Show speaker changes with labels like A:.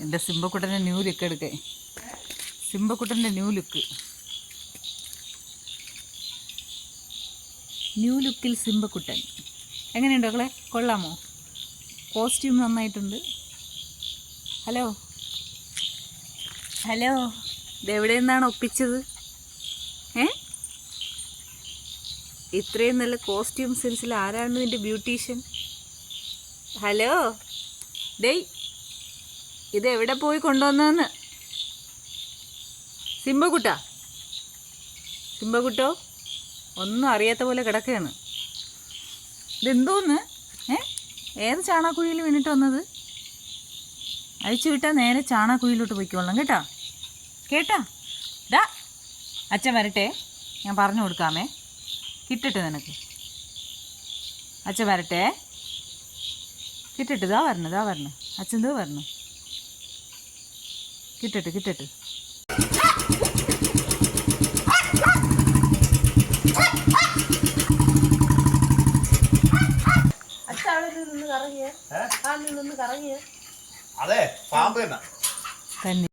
A: എൻ്റെ സിംബക്കുട്ടൻ്റെ new look എടുക്കേ. സിംബക്കുട്ടൻ്റെ ന്യൂ ലുക്ക്. ന്യൂ ലുക്കിൽ സിംബക്കുട്ടൻ എങ്ങനെയുണ്ട് മക്കളെ? കൊള്ളാമോ? കോസ്റ്റ്യൂം നന്നായിട്ടുണ്ട്. ഹലോ ഹലോ, ഇതെവിടെ നിന്നാണ് ഒപ്പിച്ചത്? ഇത്രയും നല്ല കോസ്റ്റ്യൂം സെൻസിൽ ആരാണ് നിൻ്റെ ബ്യൂട്ടീഷ്യൻ? ഹലോ ഡേയ്, ഇതെവിടെ പോയി കൊണ്ടുവന്നതെന്ന്? സിംബക്കുട്ടാ, സിംബക്കുട്ടോ, ഒന്നും അറിയാത്ത പോലെ കിടക്കുകയാണ്. ഇതെന്തോന്ന്? ഏത് ചാണാക്കുഴിയിൽ വീണിട്ട് വന്നത്? അഴിച്ചു വിട്ടാൽ നേരെ ചാണാക്കുഴിയിലോട്ട് പോയിക്കോളണം കേട്ടാ. കേട്ടാ? ഡാ, അച്ഛൻ വരട്ടെ, ഞാൻ പറഞ്ഞു കൊടുക്കാമേ. കിട്ടട്ടെ നിനക്ക്. അച്ഛൻ വരട്ടെ, കിട്ടട്ടെ. ഇതാ വരണം അച്ഛൻ, ഇതാ വരണം. കിട്ടട്ടെ. അച്ഛൻ അവിടെ നിന്ന് കറങ്ങിയ, അതെ പാമ്പ് തന്നെ.